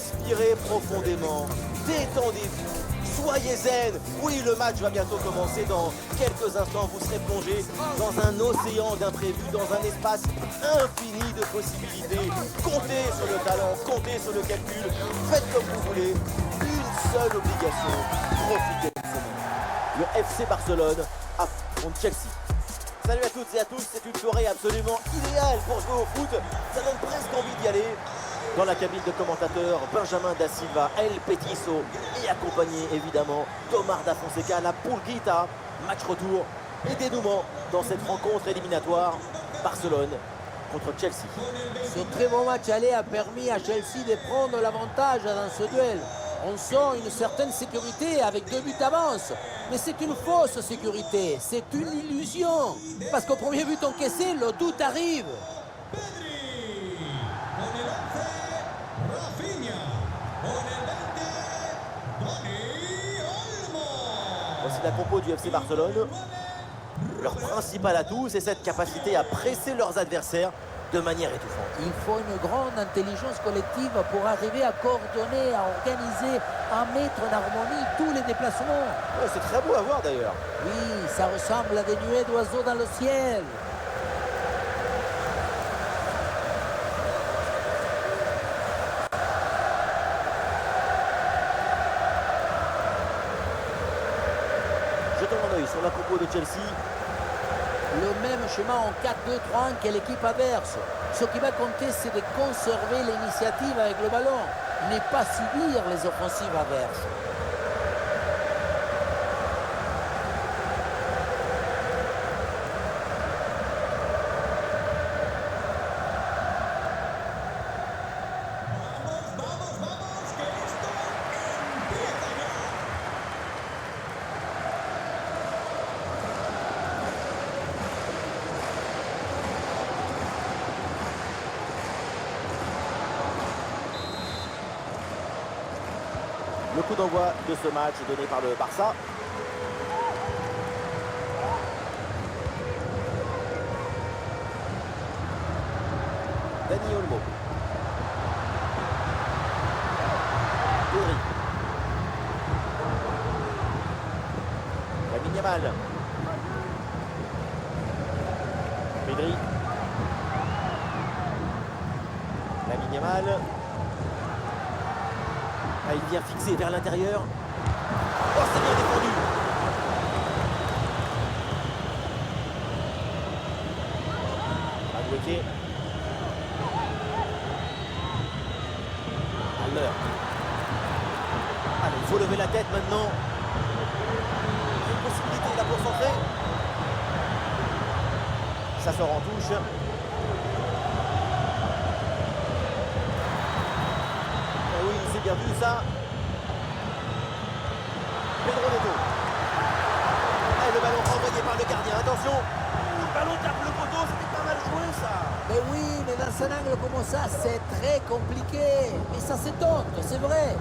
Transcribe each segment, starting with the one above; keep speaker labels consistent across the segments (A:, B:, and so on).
A: inspirez profondément, détendez-vous, soyez zen. Oui, le match va bientôt commencer. Dans quelques instants, vous serez plongé dans un océan d'imprévus, dans un espace infini de possibilités. Comptez sur le talent, comptez sur le calcul, faites comme vous voulez. Une seule obligation, profitez de ce moment. Le FC Barcelone affronte Chelsea. Salut à toutes et à tous, c'est une soirée absolument idéale pour jouer au foot. Ça donne presque envie d'y aller. Dans la cabine de commentateurs, Benjamin da Silva, El Petiso et accompagné évidemment d'Omar da Fonseca, la Pulguita. Match retour et dénouement dans cette rencontre éliminatoire. Barcelone contre Chelsea.
B: Ce très bon match aller a permis à Chelsea de prendre l'avantage dans ce duel. On sent une certaine sécurité avec 2 buts d'avance. Mais c'est une fausse sécurité, c'est une illusion. Parce qu'au premier but encaissé, le doute arrive.
A: Voici la compo du FC Barcelone. Leur principal atout, c'est cette capacité à presser leurs adversaires de manière étouffante.
B: Il faut une grande intelligence collective pour arriver à coordonner, à organiser, à mettre en harmonie tous les déplacements.
A: Ouais, c'est très beau à voir d'ailleurs.
B: Oui, ça ressemble à des nuées d'oiseaux dans le ciel.
A: Jetons un œil sur la compo de Chelsea.
B: Le même schéma en 4-2-3-1 que l'équipe adverse. Ce qui va compter, c'est de conserver l'initiative avec le ballon, ne pas subir les offensives adverses.
A: Le coup d'envoi de ce match donné par le Barça. Dani Olmo. Pedri. Lamine Yamal. Pedri. Lamine Yamal. Ah, il vient fixer vers l'intérieur. Oh, c'est bien défendu. Madueke. Almer. Allez, il faut lever la tête maintenant. Il y a une possibilité là pour centrer. Ça sort en touche. Oui, c'est bien vu ça. Pedro Neto. Et le ballon renvoyé par le gardien. Attention. Le ballon tape le poteau. C'était pas mal joué ça.
B: Mais oui, mais dans un angle comme ça, c'est très compliqué. Mais ça se tente, c'est vrai.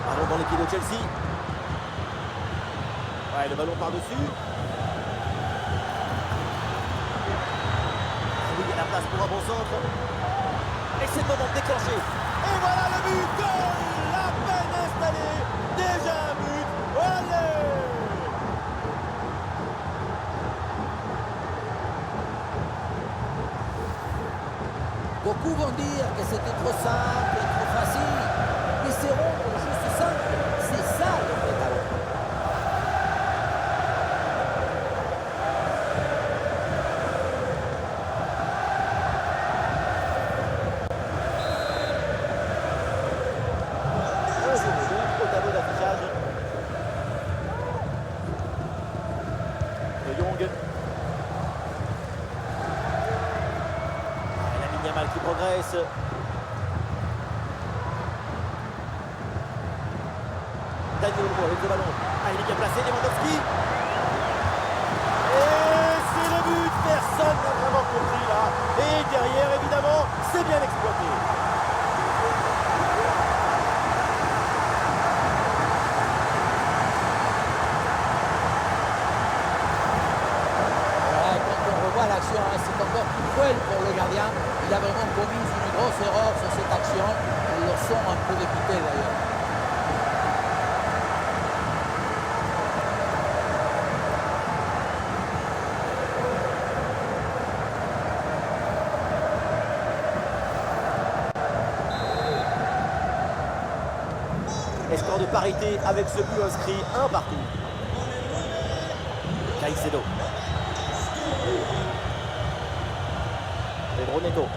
A: Ballon dans les pieds de Chelsea. Ouais, le ballon par-dessus. Oui, il y a la place pour un bon centre. Et c'est le moment de déclencher. Et voilà le but. Goal. La peine installée. Déjà un but. Allez.
B: Beaucoup vont dire que c'était trop simple, trop facile. Mais c'est rond, juste simple. C'est ça le vrai talent.
A: Au tableau d'affichage. De Jong. Lamine Yamal qui progresse. Dani Olmo avec le ballon. Ah, il est bien placé, Lewandowski. Et c'est le but.
B: commis une grosse erreur sur cette action. Ils le sont un peu députés d'ailleurs.
A: Et score de parité avec ce but inscrit, un partout. Caicedo. Pedro Neto.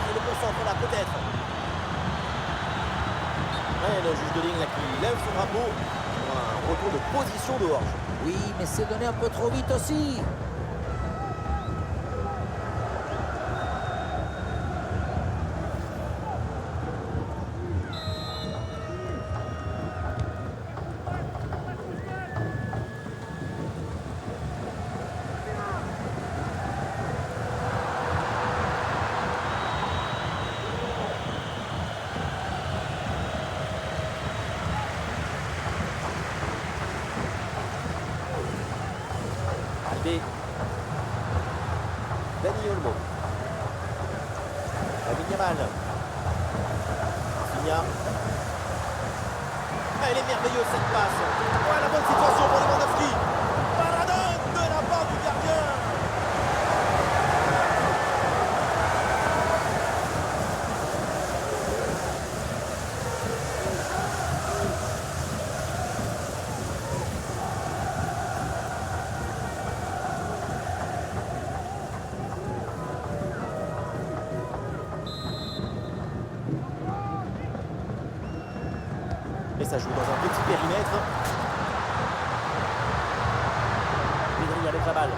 A: Il le concentre là peut-être. Ouais, le juge de ligne là qui lève son drapeau. Un retour de position dehors.
B: Oui, mais c'est donné un peu trop vite aussi.
A: Dani Olmo. Lamine Yamal. Rafinha. Elle est merveilleuse cette passe. Ouais, la bonne situation pour Lewandowski. Paradone de la part du gardien. Et ça joue dans un petit périmètre. Pedri avec la balle. Oh,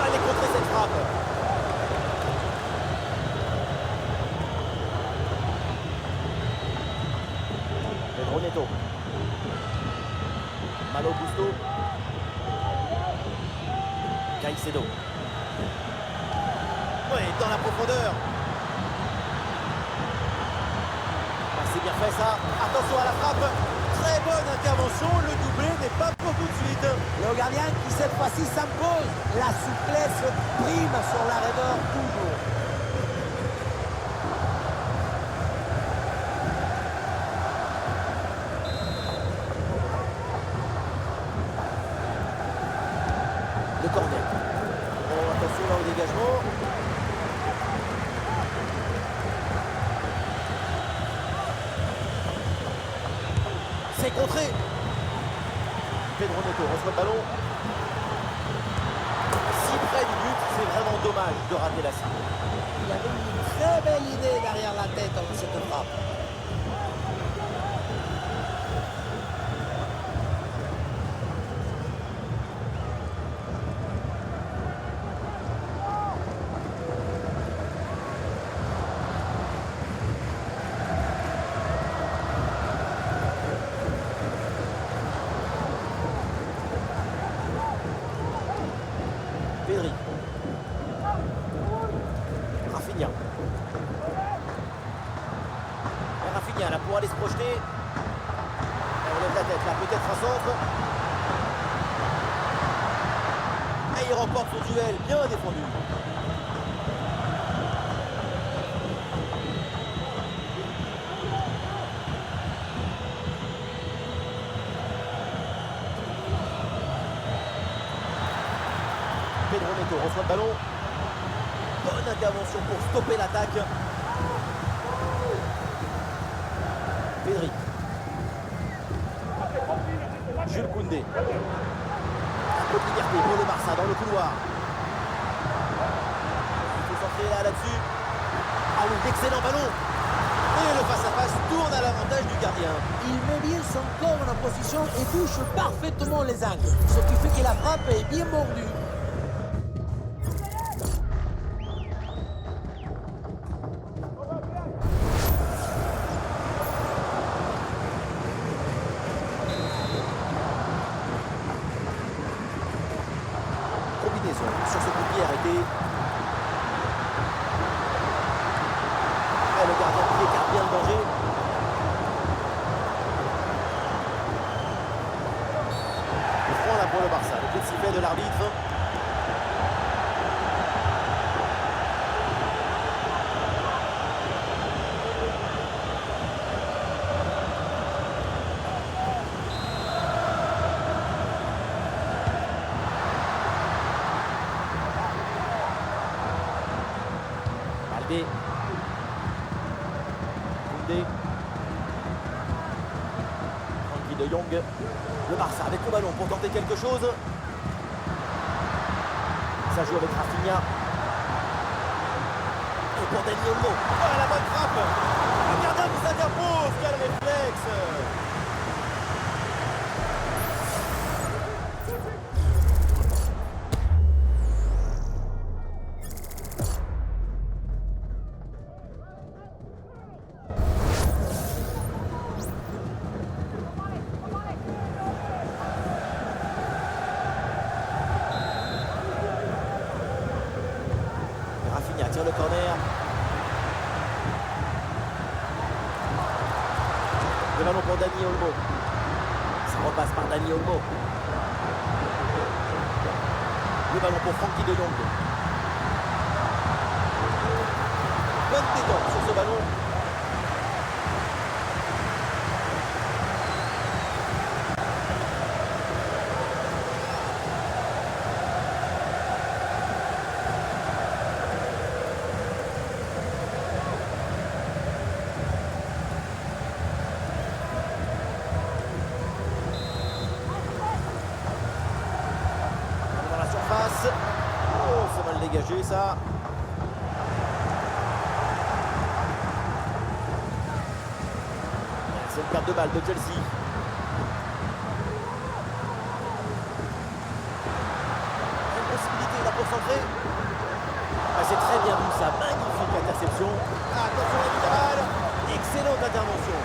A: elle est contrée cette frappe. Pedro Neto. Malo Gusto. Caicedo. Ouais, dans la profondeur. C'est bien fait ça. Attention à la frappe. Très bonne intervention. Le doublé n'est pas pour tout de suite.
B: Le gardien qui cette fois-ci s'impose. La souplesse prime sur l'arrêt d'or toujours.
A: Le corner. Oh, attention là au dégagement. C'est contré. Pedro Neto reçoit le ballon. Si près du but, c'est vraiment dommage de rater la cible.
B: Il avait une très belle idée derrière la tête dans cette frappe.
A: Pedri. Rafinha. Et Rafinha là pour aller se projeter. Elle lève la tête là, peut-être un centre. Et il remporte son duel, bien défendu. Pedro Neto reçoit le ballon. Bonne intervention pour stopper l'attaque. Pedri. Jules Koundé. Un peu de liberté pour le Barça dans le couloir. Il faut s'entraîner là-dessus. Ah oui, d'excellent ballon. Et le face-à-face tourne à l'avantage du gardien.
B: Il met bien son corps en position et touche parfaitement les angles. Ce qui fait que la frappe est bien mordue.
A: Sur ce coup de pied arrêté. Et le gardien qui écarte bien le danger. Le front là pour le Barça. Le coup de sifflet de de l'arbitre. Baldé. Koundé. Frenkie de Jong. Le Barça avec le ballon pour tenter quelque chose. Ça joue avec Rafinha. Et pour Dani Olmo. Oh, la bonne frappe. Le gardien qui s'interpose. Quel réflexe. Rafinha tire le corner. Le ballon pour Dani Olmo. Ça repasse par Dani Olmo. Le ballon pour Frenkie de Jong. Bonne détente sur ce ballon. Oh, c'est mal dégagé ça. C'est une perte de balle de Chelsea. Une possibilité là pour centrer. Ah, c'est très bien vu ça. Magnifique interception. Attention à la balle. Excellente intervention.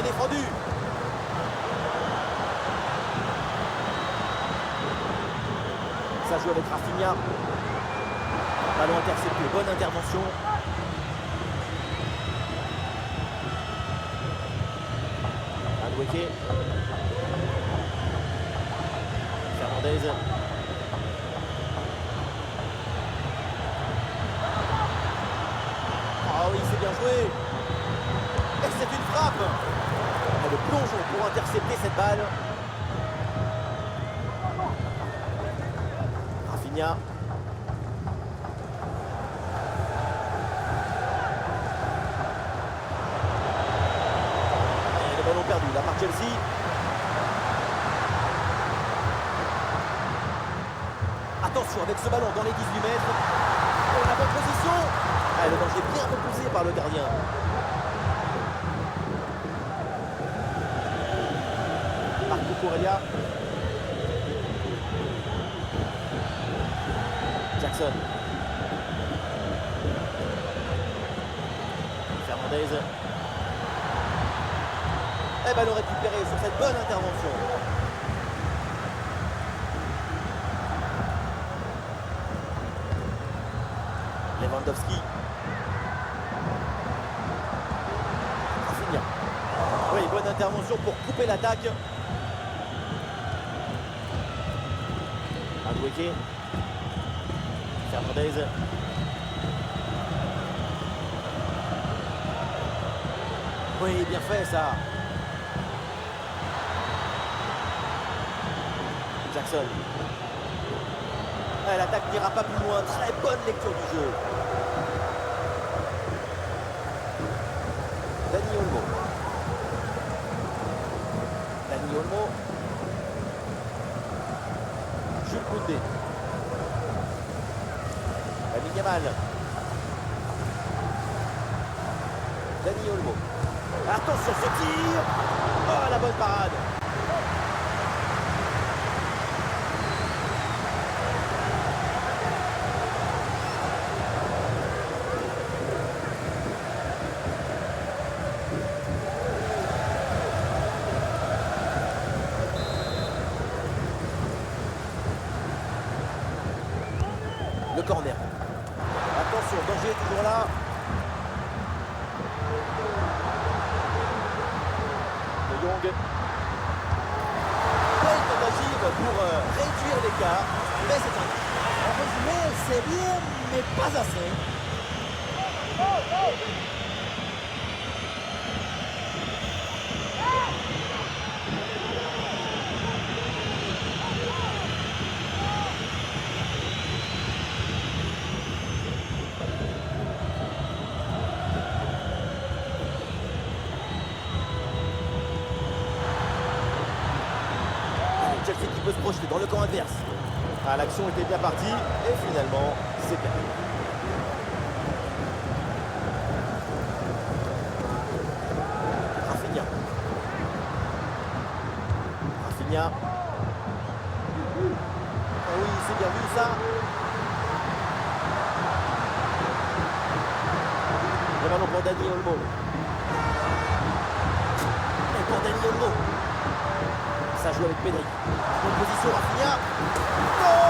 A: Défendu. Ça joue avec Rafinha. Ballon intercepté, bonne intervention. Madueke. Fernandez. Ah oui, c'est bien joué. Et c'est une frappe. Le plongeon pour intercepter cette balle. Rafinha. Et le ballon perdu là par Chelsea. Attention avec ce ballon dans les 18 mètres. Oh, la bonne position. Ah, le danger bien repoussé par le gardien. Cucurella. Jackson. Fernandez. Et ballon récupéré sur cette bonne intervention. Lewandowski. Rafinha. Oui, bonne intervention pour couper l'attaque. Madueke. Fernandez. Oui, bien fait ça. Jackson. L'attaque n'ira pas plus loin. Très bonne lecture du jeu. Dani Olmo. Dani Olmo. Jules Koundé. Lamine Yamal. Dani Olmo. Attention ce tir. Oh, la bonne parade. corner. Attention, danger est toujours là. De Jong. Belle tentative pour réduire l'écart, mais c'est un...
B: En résumé, c'est bien, mais pas assez.
A: Chelsea qui peut se projeter dans le camp adverse. Ah, l'action était bien partie et finalement c'est perdu. Rafinha. Rafinha. Ah oui, c'est bien vu ça. Le ballon pour Dani Olmo. Et pour Dani Olmo. Ça joue avec Pedri. Bonne position, Rafinha. Goal.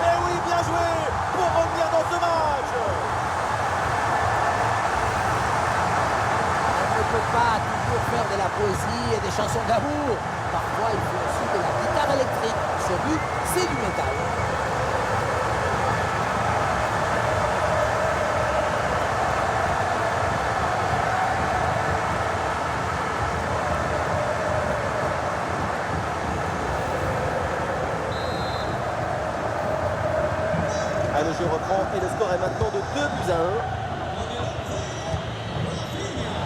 A: Et oui, bien joué pour revenir dans ce match.
B: On ne peut pas toujours faire de la poésie et des chansons d'amour. Parfois, il faut aussi de la guitare électrique. Ce but, c'est du métal.
A: Ah, le jeu reprend et le score est maintenant de 2-1.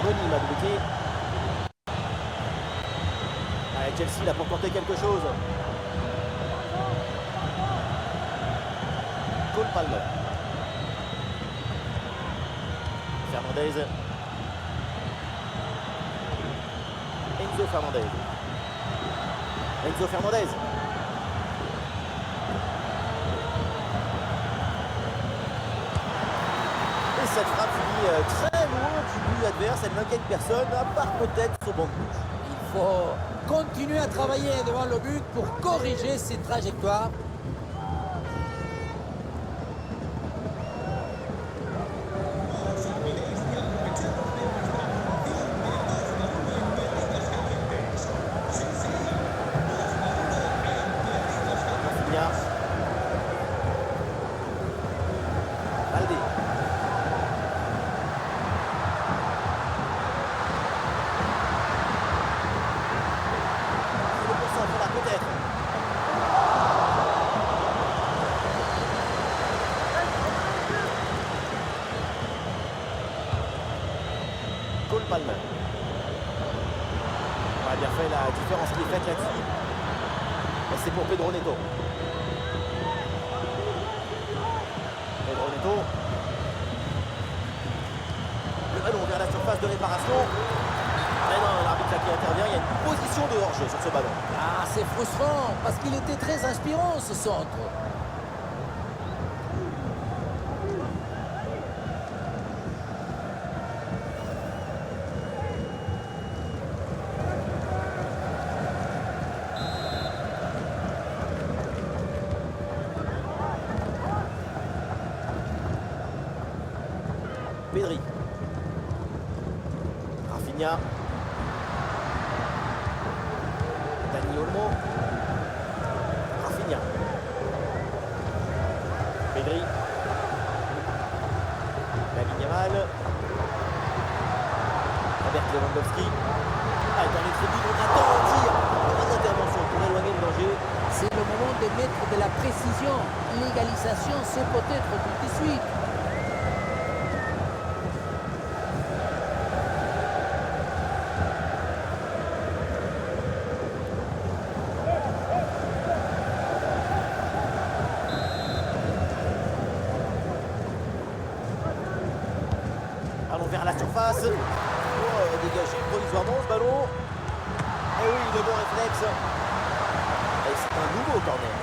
A: Boni Madueke. Allez, Chelsea là pour tenter quelque chose. Cole Palmer. Fernandez. Enzo Fernandez. Enzo Fernandez. Cette frappe finit très loin du but adverse, elle n'inquiète personne, à part peut-être son banc de touche.
B: Il faut continuer à travailler devant le but pour corriger ces trajectoires.
A: Rafinha. Balde. Peut-être. Cole Palmer. On a bien fait la différence qui est faite là-dessus. Et c'est pour Pedro Neto. Pedro Neto. Le ballon vers la surface de réparation. Mais non, l'arbitre qui intervient, il y a une position de hors-jeu sur ce ballon.
B: Ah, c'est frustrant parce qu'il était très inspirant ce centre.
A: Pedri. Rafinha. Dani Olmo. Rafinha. Pedri. Lamine Yamal. Robert Lewandowski. Ah, dans les tribunes, on attend un tir. Pas d'intervention pour éloigner le danger.
B: C'est le moment de mettre de la précision. L'égalisation, c'est peut-être tout de suite.
A: Allons vers la surface. Oh, dégagé provisoirement ce ballon. Et oui, le bon réflexe. Et c'est un nouveau corner.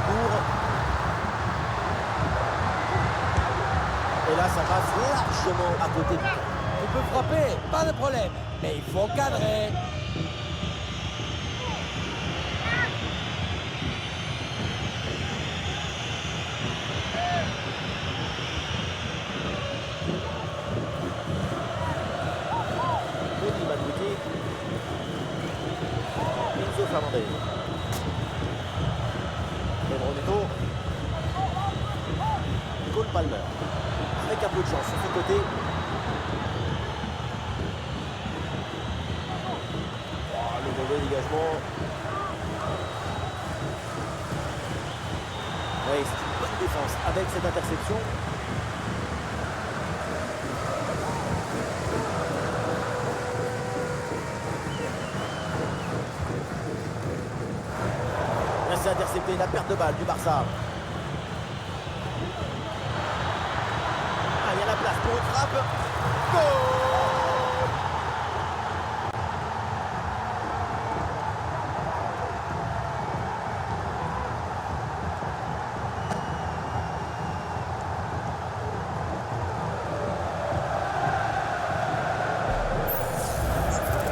A: Strasbourg. Et là, ça passe largement à côté du camp.
B: Tu peux frapper, pas de problème, mais il faut cadrer.
A: Denis Madouké. Enzo Fernandez. Pedro Neto. Cole Palmer. Avec un peu de chance sur ce côté. Oh, le mauvais dégagement. Oui, c'est une bonne défense avec cette interception. Là, c'est intercepté, la perte de balle du Barça. Ah, il y a la place pour une frappe. Goal!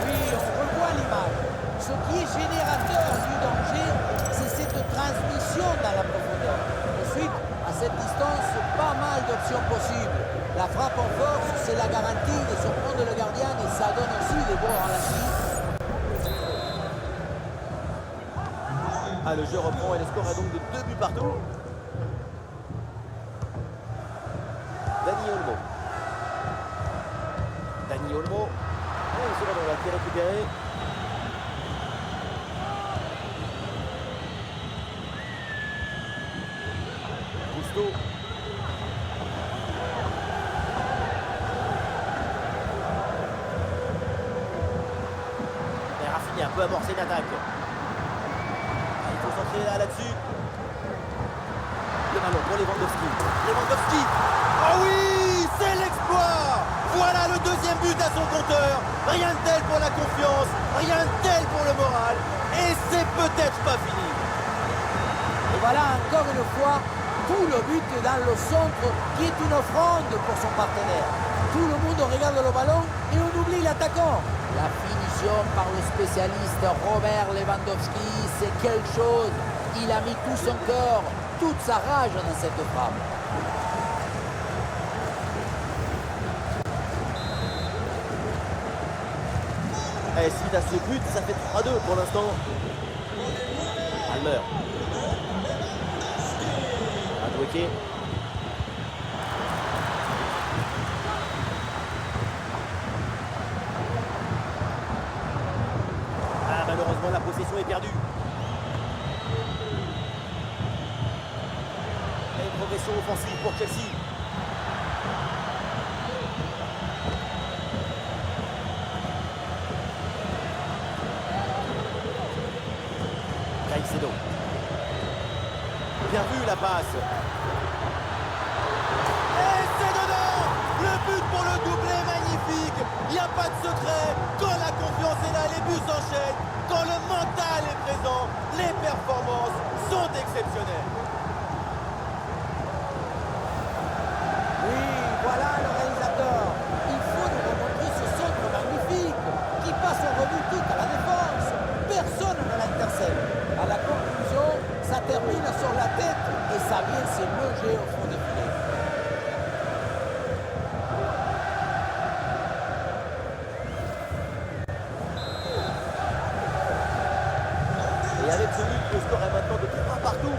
B: Oui, on revoit l'image. Ce qui est générateur du danger, c'est cette transmission dans la profondeur. Ensuite, à cette distance, pas mal d'options possibles. La frappe en force, c'est la garantie de surprendre le gardien et ça donne aussi des bons ralentis.
A: Ah, le jeu reprend et le score est donc de 2 buts partout. Dani Olmo. Dani Olmo. Oh, c'est là, on va le récupérer. Gusto. Et Rafinha peut amorcer une attaque. Il faut centrer là-dessus. Le ballon pour Lewandowski. Lewandowski. Oh oui, c'est l'exploit. Voilà le deuxième but à son compteur. Rien de tel pour la confiance, rien de tel pour le moral. Et c'est peut-être pas fini.
B: Et voilà encore une fois tout le but dans le centre qui est une offrande pour son partenaire. Tout le monde regarde le ballon et on oublie l'attaquant. La finition par le spécialiste Robert Lewandowski, c'est quelque chose. Il a mis tout son cœur, toute sa rage dans cette frappe.
A: Et suite à ce but, ça fait 3-2 pour l'instant. Palmer. Madouké. Ah, malheureusement, la possession est perdue. Et une progression offensive pour Chelsea. Caicedo. Bien vu la passe. Et c'est dedans. Le but pour le doublé magnifique. Il n'y a pas de secret. Quand la confiance est là, les buts s'enchaînent. Quand le mental est présent, les performances sont exceptionnelles.
B: Oui, voilà le réalisateur. Il faut nous remontrer ce centre magnifique qui passe en revue toute la défense. Personne ne l'intercepte. À la conclusion, ça termine sur la tête et ça vient se loger au fond des filets.
A: Et avec ce but, le score est maintenant de 3 partout.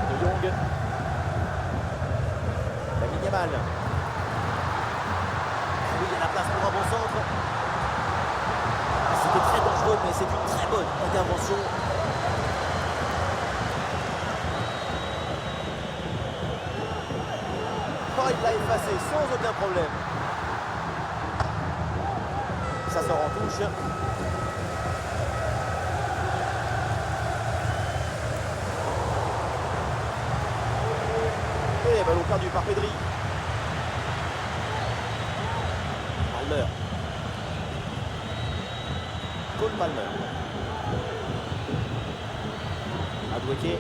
A: De Jong. Lamine Yamal. Oui, il y a la place pour un bon centre. C'était très dangereux, mais c'est une très bonne intervention. Oh, il l'a effacé sans aucun problème. Ça sort en touche. Et ballon perdu par Pedri. Palmer. Cole Palmer. Gauthier.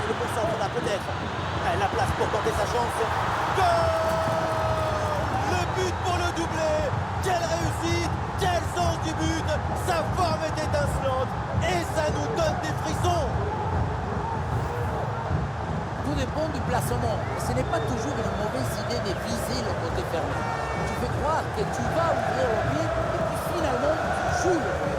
A: Le bon centre là peut-être. La place pour tenter sa chance. Goal! Le but pour le doublé. Quelle réussite! Quel sens du but! Sa forme est étincelante et ça nous donne des frissons.
B: Tout dépend du placement. Ce n'est pas toujours une mauvaise idée de viser le côté fermé. Tu fais croire que tu vas ouvrir le pied et puis finalement tu joues le premier.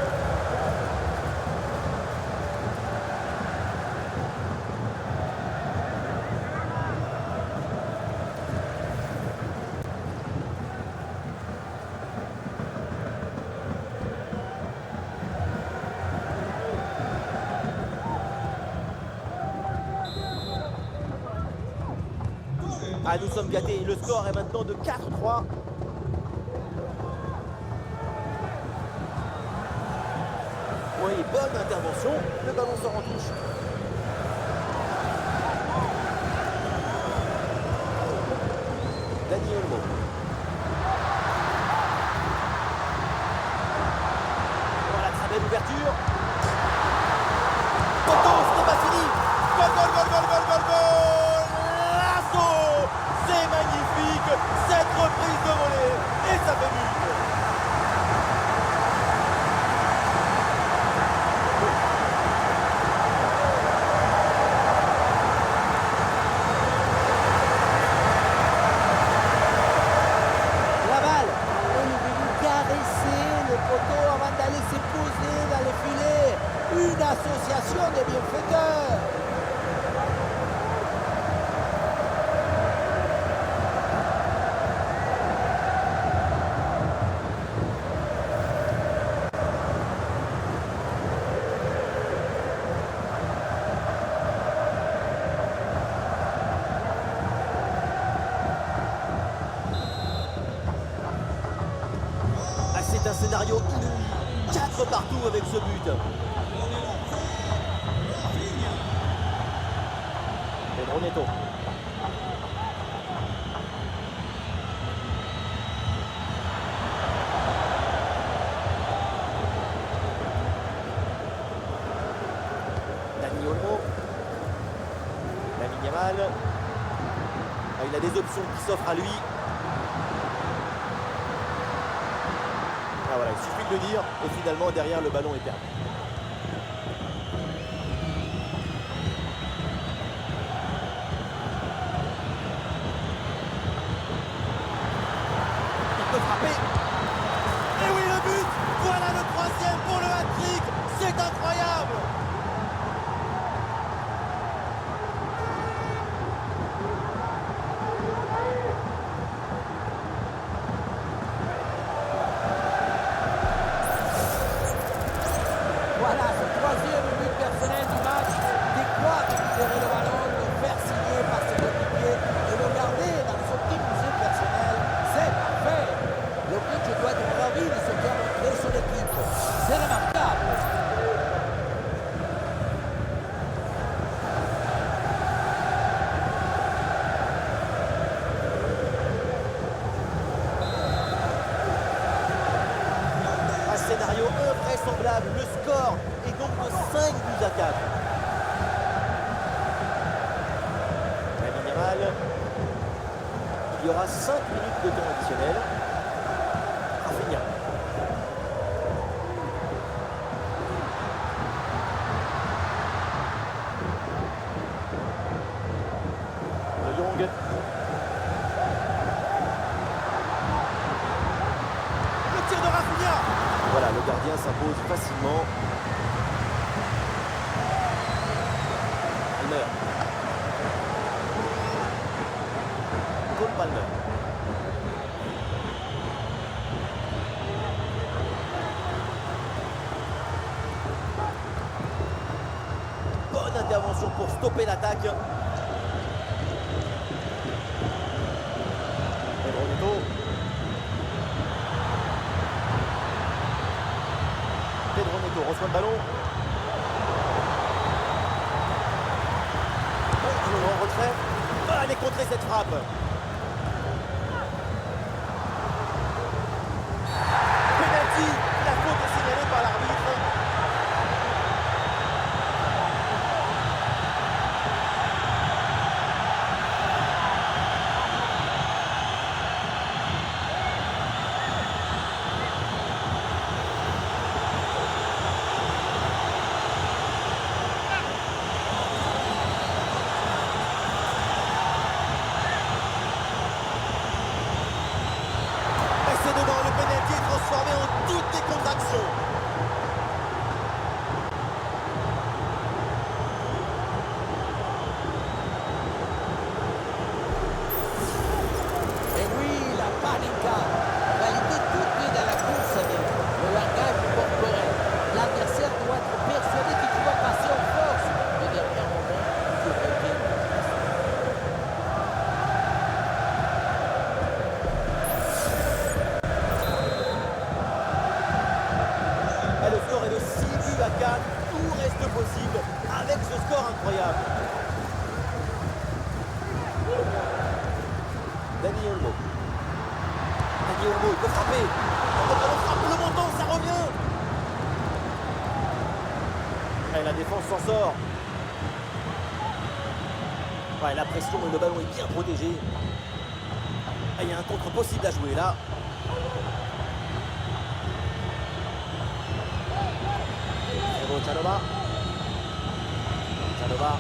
A: Ah, nous sommes gâtés. Le score est maintenant de 4-3. Oui, bonne intervention. Le ballon sort en touche. Dani Olmo. Voilà, très belle ouverture. Poteau, ce n'est pas fini. Gol, gol, gol, gol, gol, gol, gol. C'est magnifique, cette reprise de volée, et ça fait but. La balle, elle est venue caresser le poteau avant d'aller se poser dans le filet. Une association de bienfaiteurs. C'est un scénario inouï. 4 partout avec ce but. Pedro Neto. Dani Olmo. Lamine Yamal. Il a des options qui s'offrent à lui. Voilà, il suffit de le dire et finalement derrière le ballon est perdu. Il peut frapper. Et oui, le but. Voilà le troisième pour le hat-trick. C'est incroyable. Voilà, ce troisième but personnel du match, de quoi récupérer le ballon, le faire signer par ses coéquipiers et le garder dans son petit musée personnel, c'est parfait. Le coach doit être ravi de ce qu'a montré son équipe. C'est remarquable. Scénario invraisemblable, le score est donc de 5 buts à 4. Lamine Yamal, il y aura 5 minutes de temps additionnel. Rafinha. De Jong. Le tir de Rafinha. Voilà, le gardien s'impose facilement. Il meurt. Cole Palmer. Bonne intervention pour stopper l'attaque. Pedro Neto. Pedro Neto reçoit le ballon. En retrait. Elle est contrée cette frappe. Penalty. La faute est signalée par l'arbitre. finale, tout reste possible avec ce score incroyable. Dani Olmo. Dani Olmo, il peut frapper. On frappe le montant, ça revient. Et la défense s'en sort. Ouais, la pression et le ballon est bien protégé. Ah, il y a un contre possible à jouer là. Canova.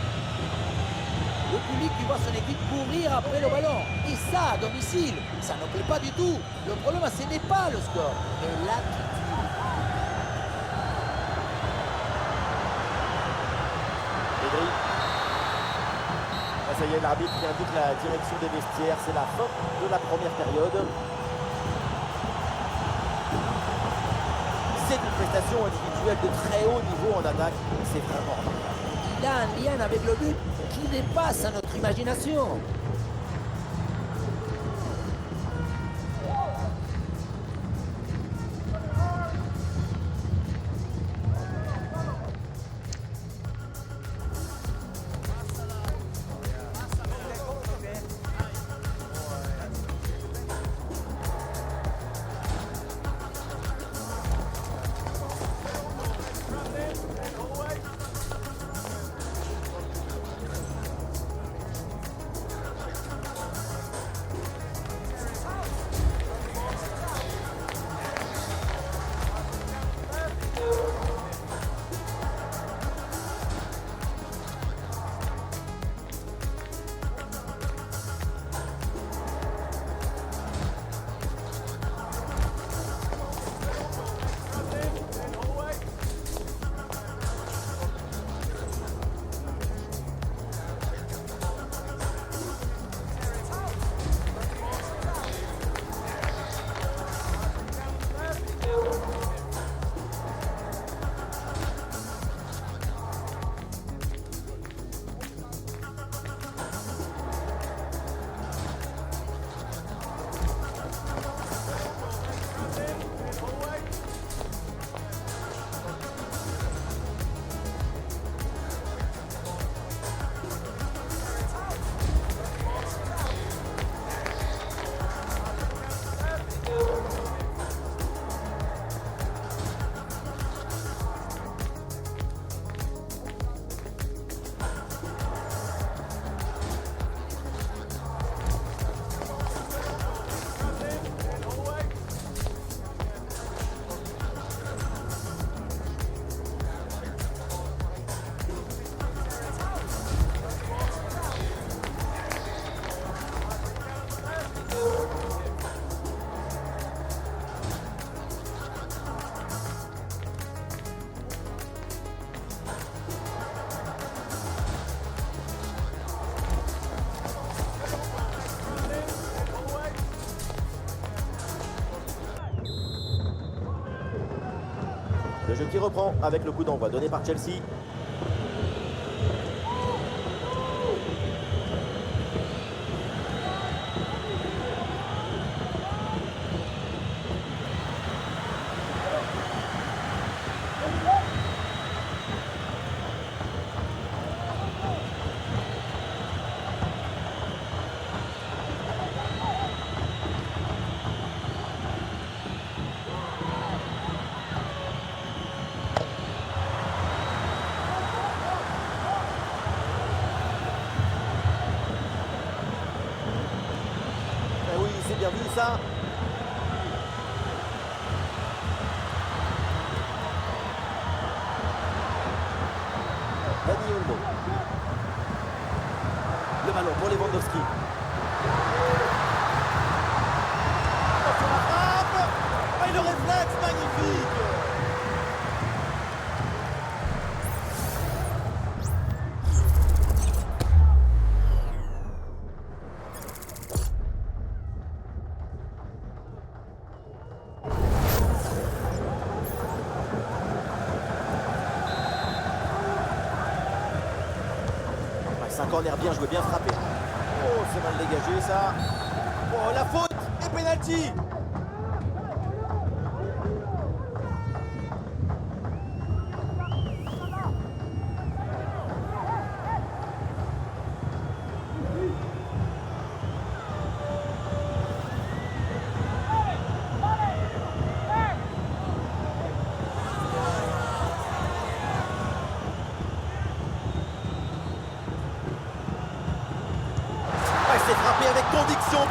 B: Le public qui voit son équipe courir après le ballon. Et ça, à domicile, ça ne plaît pas du tout. Le problème, ce n'est pas le score, mais l'attitude.
A: Pedri. Ça y est, l'arbitre qui indique la direction des vestiaires. C'est la fin de la première période. C'est une prestation individuelle de très haut niveau en attaque. C'est vraiment remarquable.
B: Il a un lien avec le but qui dépasse à notre imagination.
A: Le jeu qui reprend avec le coup d'envoi donné par Chelsea. Bien vu ça. Dani Olmo. Le ballon pour Lewandowski. Sur la frappe. Et le réflexe magnifique. C'est un corner bien joué, bien frappé. Oh, c'est mal dégagé ça. Oh, la faute et pénalty.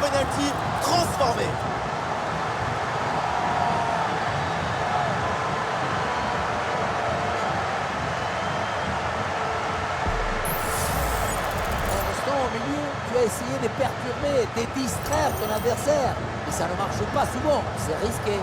A: penalty transformé.
B: Au milieu, tu as essayé de perturber, de distraire ton adversaire. Et ça ne marche pas souvent, c'est risqué.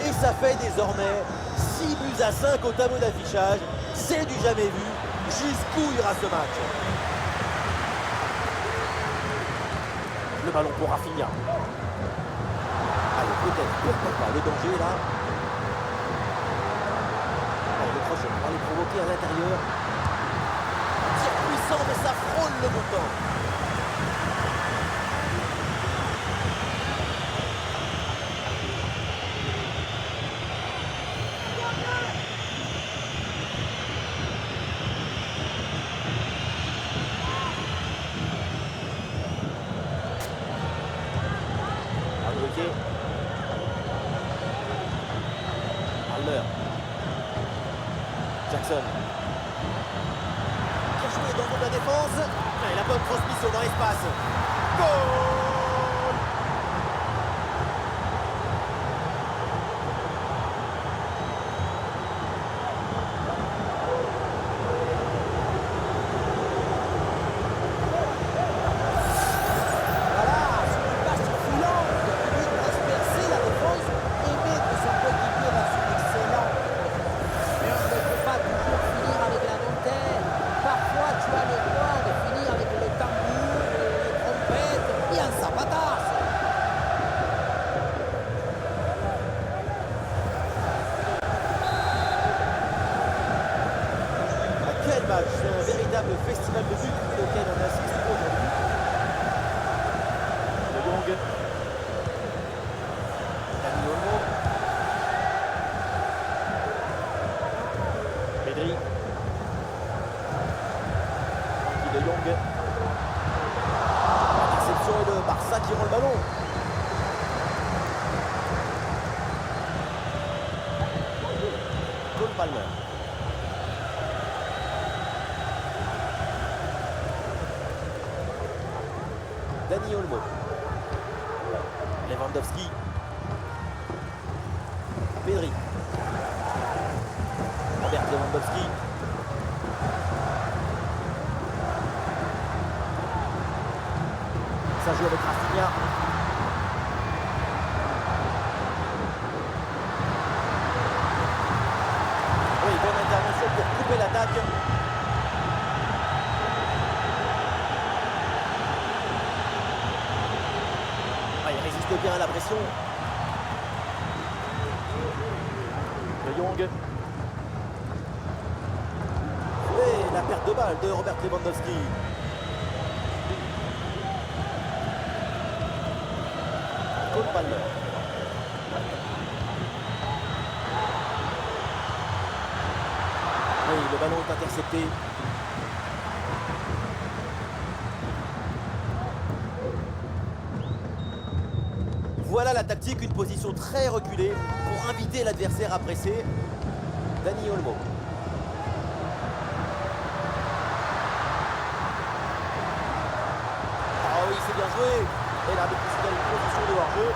A: Et ça fait désormais 6 buts à 5 au tableau d'affichage. C'est du jamais vu. Jusqu'où ira ce match? Le ballon pour Rafinha. Allez, peut-être, pourquoi pas, le danger là. Allez, le crochet, on va les provoquer à l'intérieur. Un tir puissant, mais ça frôle le montant. Almer. Jackson. Bien joué dans le fond de la défense. Et la bonne transmission dans l'espace. Goal! C'est un véritable festival de buts auquel on assiste aujourd'hui. De Jong. Dani Olmo. Pedri. Francky de Jong. Interception et le Barça qui rend le ballon. Cole Palmer. Dani Olmo. Lewandowski. Pedri. Robert Lewandowski. Ça joue avec Rafinha. Oui, bonne intervention pour couper l'attaque. Il résiste bien à la pression. De Jong. Et la perte de balle de Robert Lewandowski. Cole Palmer. Oui, le ballon est intercepté. Voilà la tactique, une position très reculée pour inviter l'adversaire à presser. Dani Olmo. Ah oui, c'est bien joué. Et l'arbitre considère une position de hors-jeu.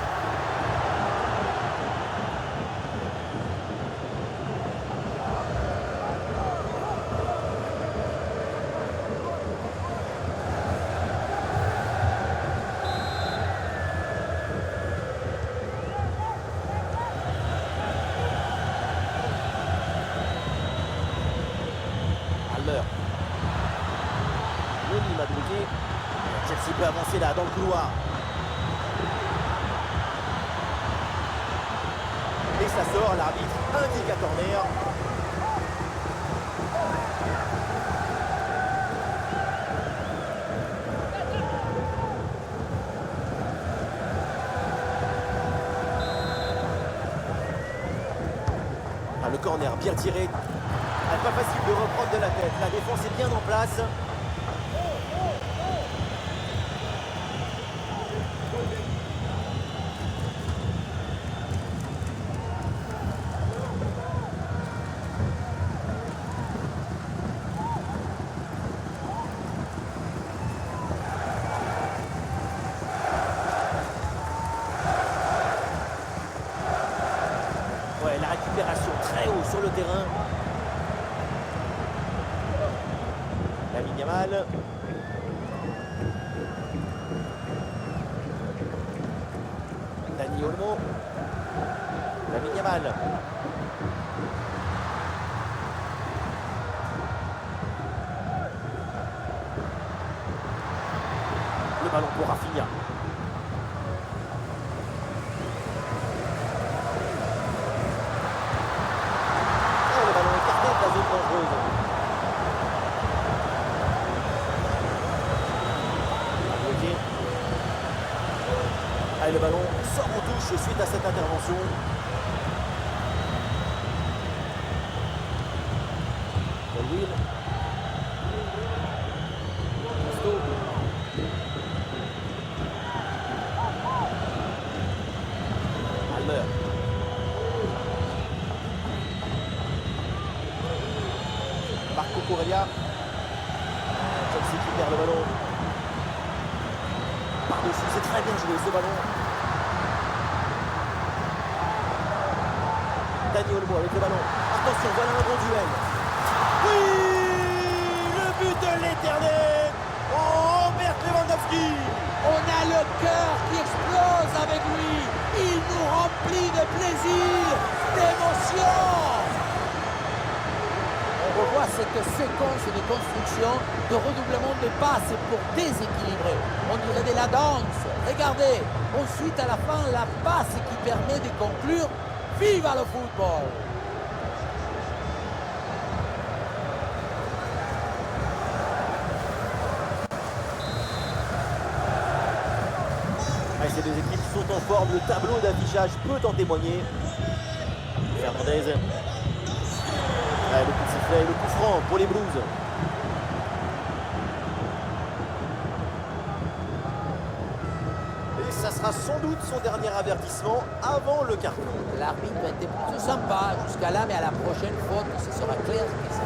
A: Noni Madueke. Chelsea peut avancer là dans le couloir. Et ça sort, l'arbitre indique à corner. Ah, le corner bien tiré. Ah, pas facile de reprendre de la tête. La défense est bien en place. très haut sur le terrain. Lamine Yamal. Dani Olmo. Lamine Yamal. Le ballon pour Rafinha. Oh, le ballon écarté de la zone dangereuse. Bloqué. Allez, le ballon sort en touche suite à cette intervention. Will. Cousteau. Almer. Marco Corellia. Chelsea qui perd le ballon. Par-dessus, c'est très bien joué ce ballon. Dani Olmo avec le ballon. Attention, voilà un bon duel. Oui, le but de l'éternel. Oh, Robert Lewandowski.
B: On a le cœur qui explose avec lui. Il nous remplit de plaisir, d'émotion. On revoit cette séquence de construction, de redoublement de passes pour déséquilibrer. On dirait de la danse. Regardez, ensuite à la fin, la passe qui permet de conclure. Viva le football!
A: Ces deux équipes sont en forme, le tableau d'affichage peut en témoigner. Fernandez. Le coup de sifflet et le coup franc pour les Blues. Et ça sera sans doute son dernier avertissement avant le carton.
B: L'arbitre était plutôt sympa jusqu'à là, mais à la prochaine faute, ce sera clair que c'est.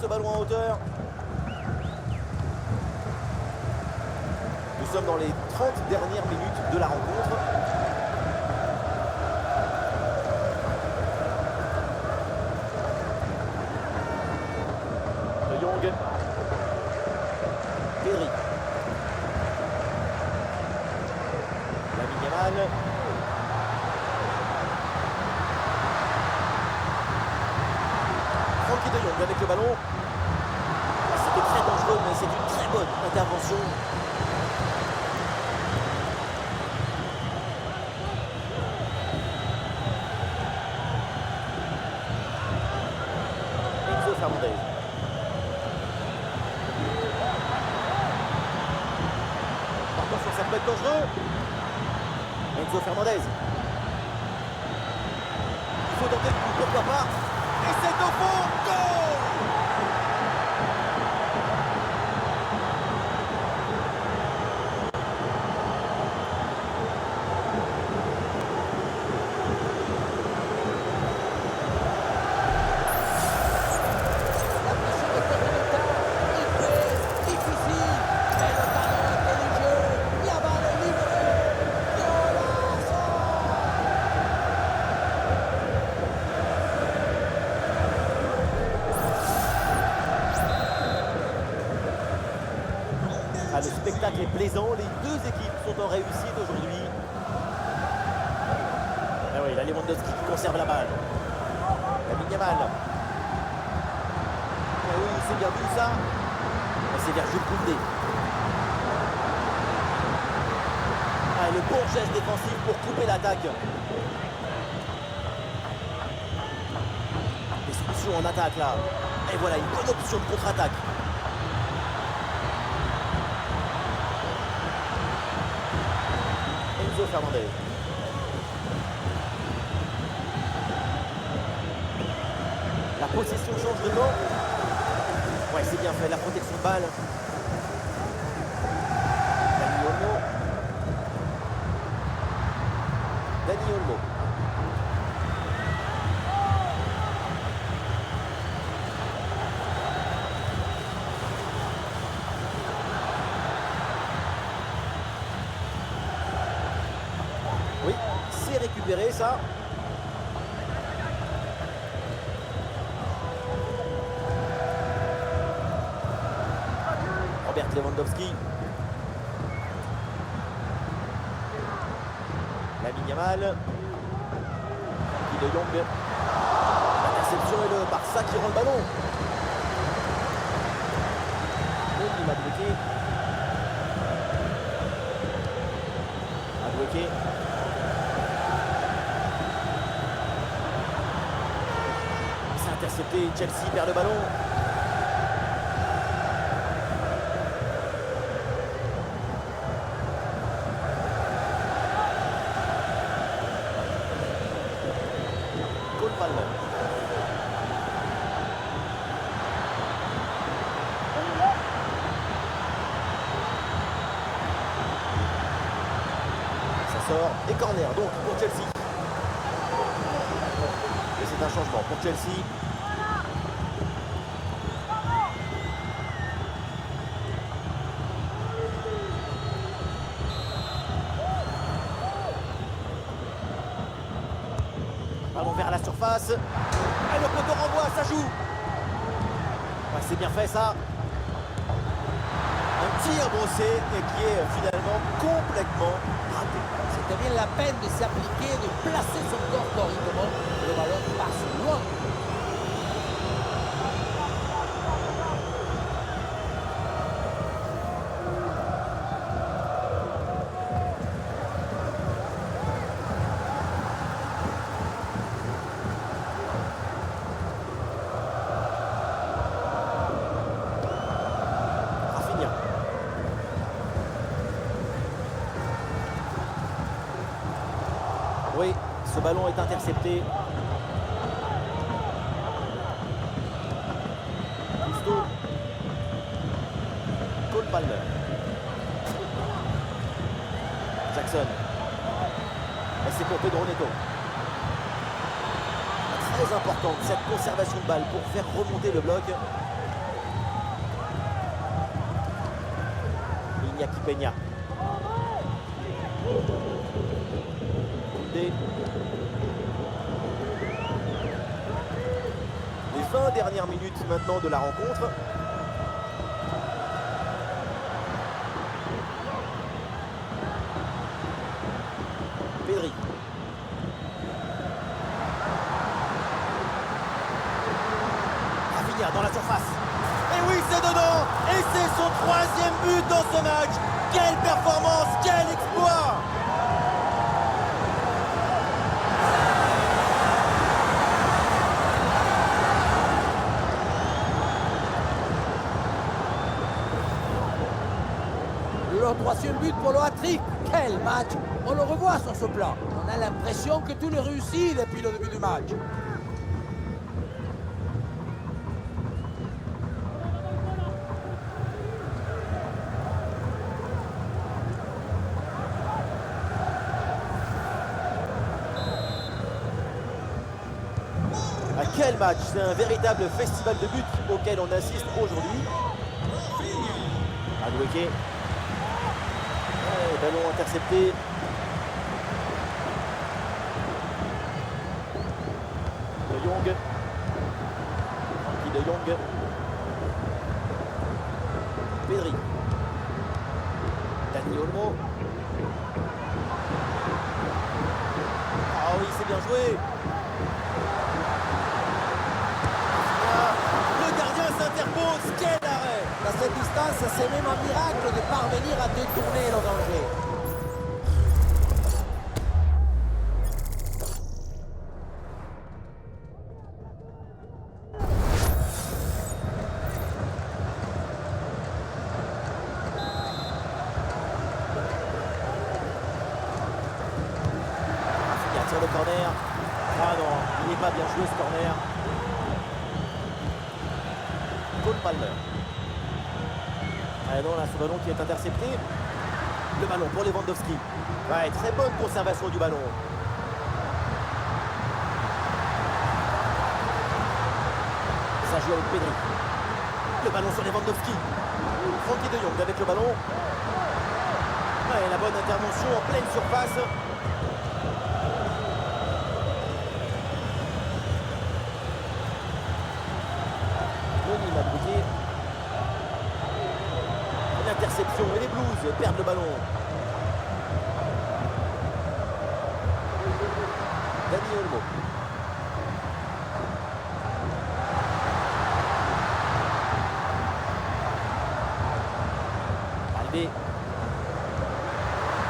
A: Ce ballon en hauteur. Nous sommes dans les 30 dernières minutes de la rencontre. De Jong. Pedri. Lamine Yamal. Frankie de Jong avec le ballon. C'était très dangereux, mais c'est une très bonne intervention. Enzo Fernandez. Attention, ça peut être dangereux. Enzo Fernandez. Il faut tenter le coup, pourquoi pas. Et c'est au fond, goal! Le spectacle est plaisant, les deux équipes sont en réussite aujourd'hui. Ah oui, la Lewandowski qui conserve la balle. Lamine Yamal. Ah oui, c'est bien vu ça. C'est vers Jules Koundé. Ah, le bon geste défensif pour couper l'attaque. Des solutions en attaque là. Et voilà, une bonne option de contre-attaque. Enzo Fernandez. La possession change de camp. Ouais, c'est bien fait, la protection de balle. Dani Olmo. récupérer ça. Robert Lewandowski. Lamine Yamal. De Jong. L'interception et le Barça qui rend le ballon. Il m'a bloqué. Bloqué. C'est intercepté. Chelsea perd le ballon. Cole Palmer. Et corner donc pour Chelsea. Et c'est un changement pour Chelsea. Ballon vers la surface. Et le poteau renvoie, ça joue. Ouais, c'est bien fait ça. Un tir brossé et qui est finalement complètement raté.
B: C'était bien la peine de s'appliquer, de placer son corps correctement. Le ballon passe loin.
A: Oui, ce ballon est intercepté. Gusto. Cole Palmer. Jackson. Et c'est pour Pedro Neto. Très importante cette conservation de balle pour faire remonter le bloc. Iñaki Peña. Les 20 dernières minutes maintenant de la rencontre. Pedri. Rafinha dans la surface. Et oui, c'est dedans. Et c'est son 3e but dans ce match. Quelle performance, quel exploit!
B: Le 3e but pour le hat-trick. Quel match! On le revoit sur ce plan. On a l'impression que tout est réussi depuis le début du match.
A: Quel match! C'est un véritable festival de buts auquel on assiste aujourd'hui. Madueke. Ballon intercepté. De Jong. De Jong. Pedri. Dani Olmo. Ah oui, c'est bien joué. S'interpose, quel arrêt!
B: À cette distance, c'est même un miracle de parvenir à détourner le danger.
A: Rafinha tire le corner. Ah non, il n'est pas bien joué ce corner. Cole Palmer. Ah non, là, ce ballon qui est intercepté. Le ballon pour Lewandowski. Ouais, très bonne conservation du ballon. Ça joue avec Pedri. Le ballon sur Lewandowski. Frankie de Jong avec le ballon. Ouais, la bonne intervention en pleine surface. réception et les Blues perdent le ballon. Dani Olmo. Balde. Et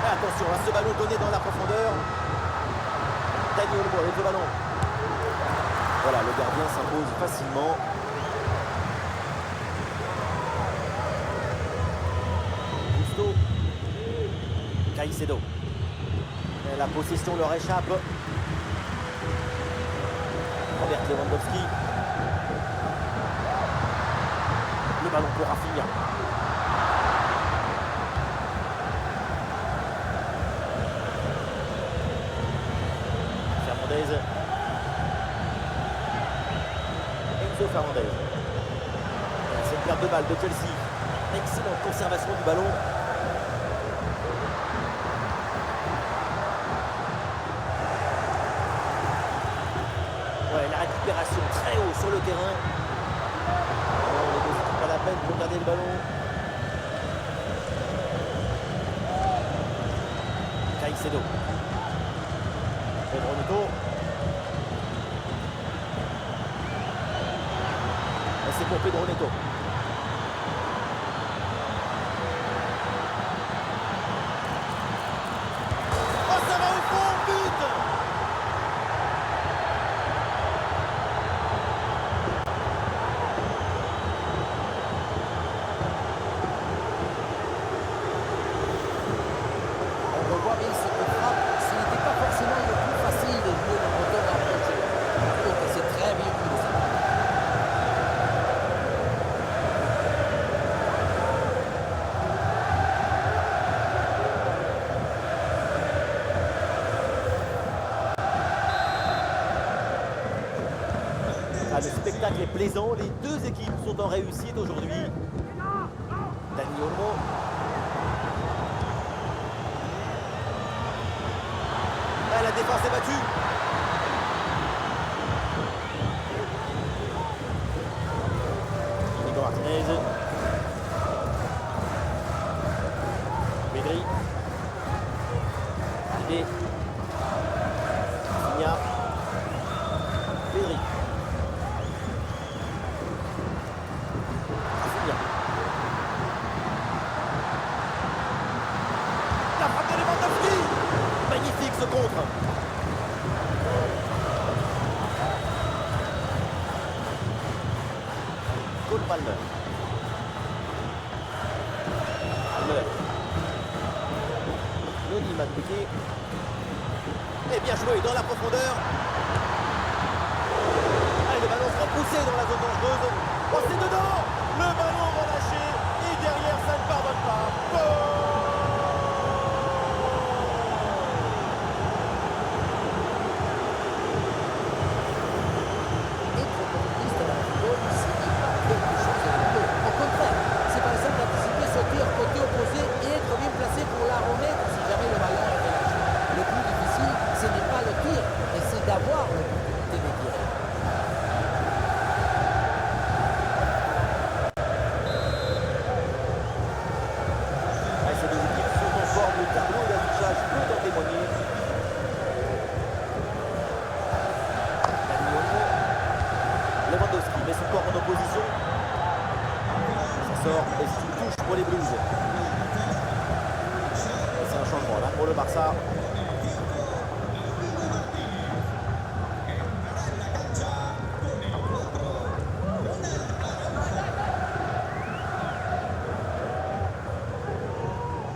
A: attention à ce ballon donné dans la profondeur. Dani Olmo avec le ballon. Voilà, le gardien s'impose facilement. Gusto. Caicedo. Et la possession leur échappe. Robert Lewandowski. Le ballon pour Rafinha. Fernandez. Enzo Fernandez. C'est une perte de balle de Chelsea. Excellente conservation du ballon. Ouais, la récupération très haut sur le terrain. Oh, les deux équipes pas la peine pour garder le ballon. Caicedo. Pedro Neto. Et c'est pour Pedro Neto. Oh, ça va au fond, but!
B: On revoit bien cette frappe. Ce n'était pas forcément le plus facile de jouer le moteur rapproché. Je trouve que c'est très bien vu de sa part.
A: Ah, le spectacle est plaisant, les deux équipes sont en réussite aujourd'hui. Dani Olmo. Ah, la défense est battue. Nico Martinez. Pedri. Balde. Rafinha. Pedri. Rafinha. La frappe de Lewandowski. Magnifique ce contre. Cole Palmer. Palmer. Noni Madueke. Et bien joué dans la profondeur. Allez, le ballon sera poussé dans la zone dangereuse. Oh, c'est dedans. Le ballon relâché. Et derrière, ça ne pardonne pas. Goal!
B: Être opportuniste dans le football, ce n'est pas quelque chose de nouveau. Au contraire, c'est par exemple d'anticiper ce tir côté opposé et être bien placé pour la remettre si jamais le ballon est relâché. Le plus difficile, ce n'est pas le tir, mais c'est d'avoir l'opportunité de tirer.
A: Ah, ces deux équipes sont en forme. Le tableau d'affichage peut en témoigner. Dani Olmo. Lewandowski met son corps en opposition. Ça sort et c'est une touche pour les Blues. Et c'est un changement là pour le Barça.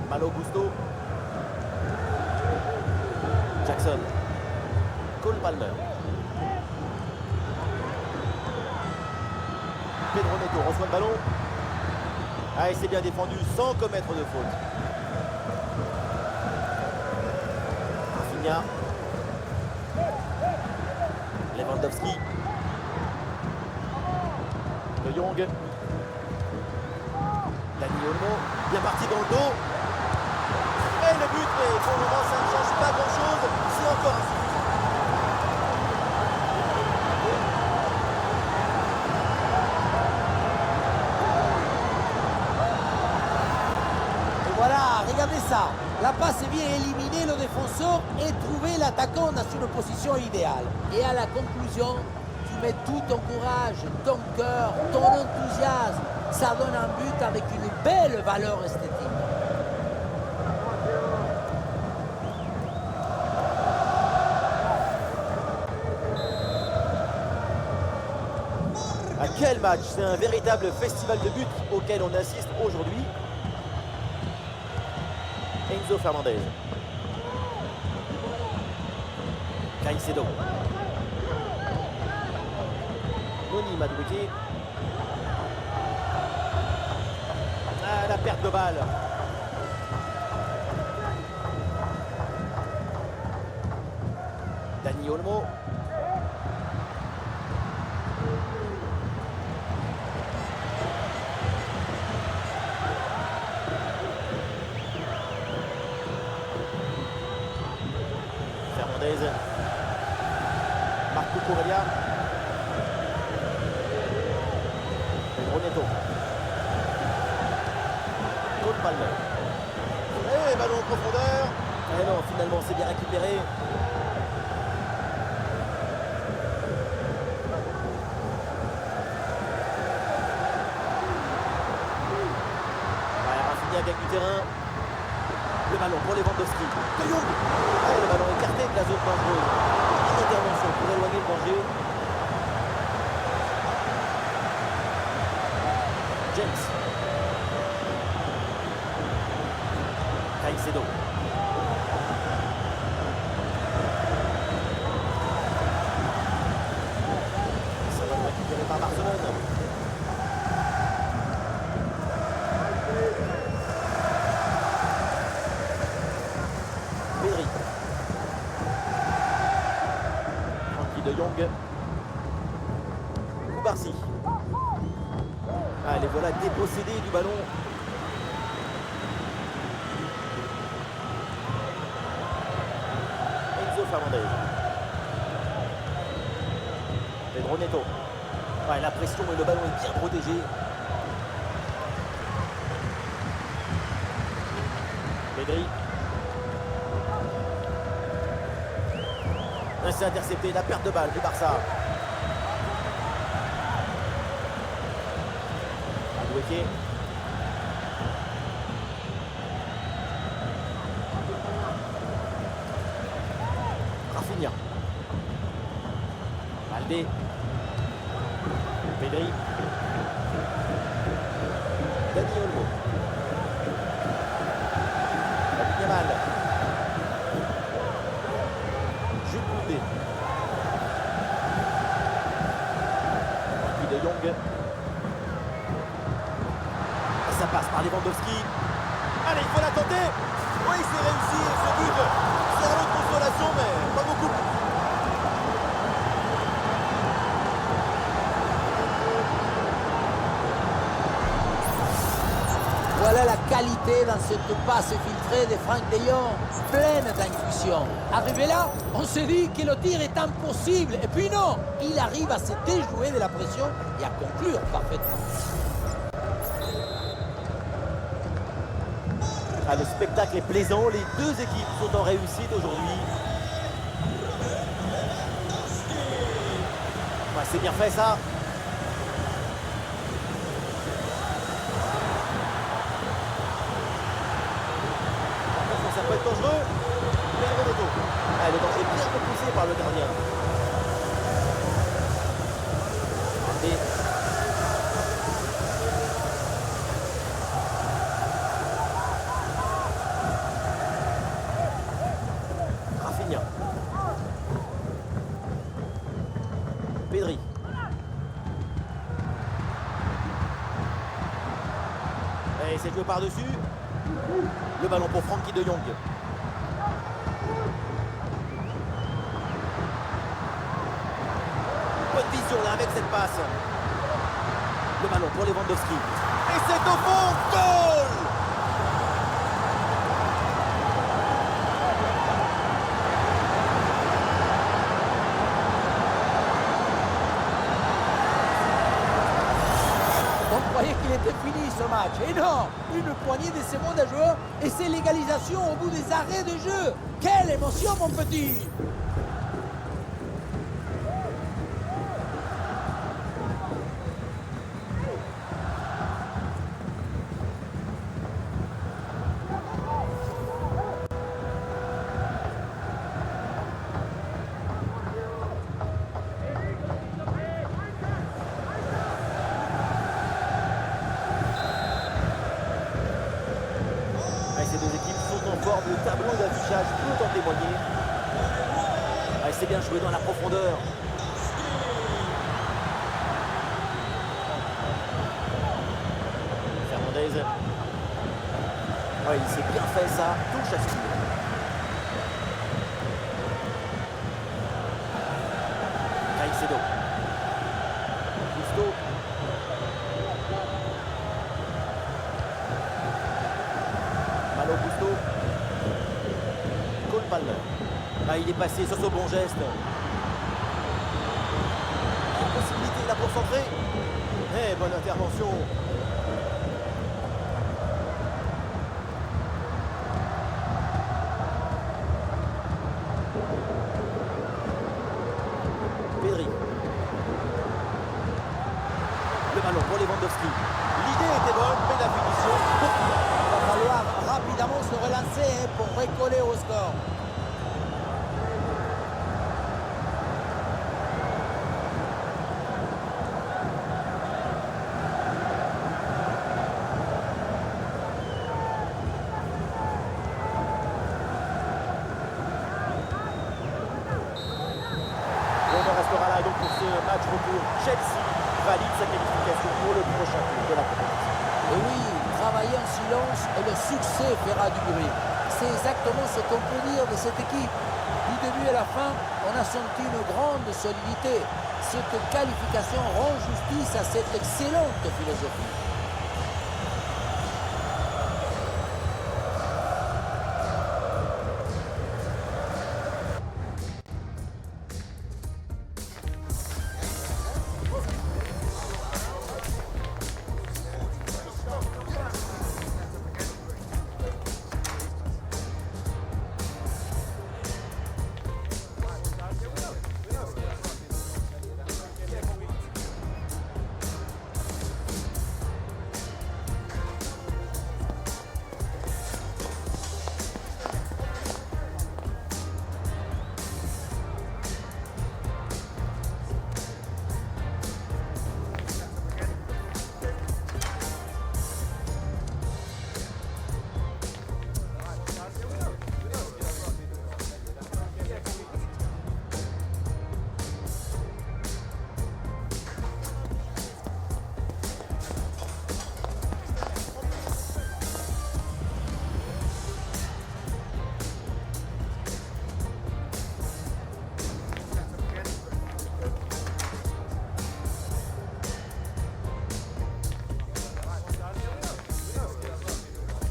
A: Malo Gusto. Jackson. Cole Palmer. Pedro Neto reçoit le ballon. Ah, il s'est bien défendu sans commettre de faute. Rafinha. Lewandowski. De Jong. Dani Olmo. Bien parti dans le dos. Et le but, mais pour le moment, ça ne change pas grand-chose. C'est encore insuffisant.
B: regardez ça. La passe vient éliminer le défenseur et trouver l'attaquant dans une position idéale. Et à la conclusion, tu mets tout ton courage, ton cœur, ton enthousiasme. Ça donne un but avec une belle valeur esthétique.
A: Quel match! C'est un véritable festival de buts auquel on assiste aujourd'hui. Enzo Fernandez. Caicedo. Noni Madueke. Ah, la perte de balle. Dani Olmo. Marco Corellia. Pedro Neto. Cole Palmer. Et ballon en profondeur. Et non, finalement, c'est bien récupéré. Rafinha gagne du terrain. Le ballon pour Lewandowski. De Jong. Le ballon écarté de la zone dangereuse. Une intervention pour éloigner le danger. James. Caicedo. Ça va être récupéré par Barcelone. Pedri. De Jong. Koubarsi. Ah, les voilà dépossédés du ballon. Enzo Fernandez. Pedro Neto. Ouais, la pression et le ballon est bien protégé. Pedri. C'est intercepté, la perte de balle du Barça. Madueke. Rafinha. Balde. Pedri. Dani Olmo. Yamal. De Jong. Ça passe par Lewandowski. Allez, il faut la tenter. Oui, c'est réussi. Ce but, c'est un autre consolation, mais pas beaucoup.
B: Voilà la qualité dans cette passe filtrée de Franck de Jong, pleine d'intuition. Arrivé là, on se dit que le tir est impossible. Et puis non, il arrive à se déjouer de la pression et à conclure parfaitement.
A: Ah, le spectacle est plaisant. Les deux équipes sont en réussite aujourd'hui. Ouais, c'est bien fait ça. Ça peut être dangereux. Pedro Neto. Ah, le danger est bien repoussé par le gardien. Et... Rafinha. Pedri. Et c'est joué par-dessus. Le ballon pour Frenkie de Jong. Bonne vision là avec cette passe. Le ballon pour Lewandowski. Et c'est au fond. Goal!
B: On croyait qu'il c'était fini ce match. Et non, une poignée de secondes à jouer et c'est l'égalisation au bout des arrêts de jeu. Quelle émotion, mon petit!
A: Ces deux équipes sont en forme, le tableau d'affichage peut en témoigner. C'est bien joué dans la profondeur. Fernandez. Ouais, il s'est bien fait ça, touche à suivre. Caicedo. Gusto. Malo Gusto. Cole Palmer. Il est passé sur ce bon geste. Il y a possibilité là pour centrer. Bonne intervention. Pedri. Le ballon pour Lewandowski. L'idée était bonne, mais la finition.
B: Il va falloir rapidement se relancer pour recoller au score.
A: Restera là donc pour ce match retour. Chelsea valide sa qualification pour le prochain tour de la compétition.
B: Et oui, travailler en silence et le succès fera du bruit. C'est exactement ce qu'on peut dire de cette équipe. Du début à la fin, on a senti une grande solidité. Cette qualification rend justice à cette excellente philosophie.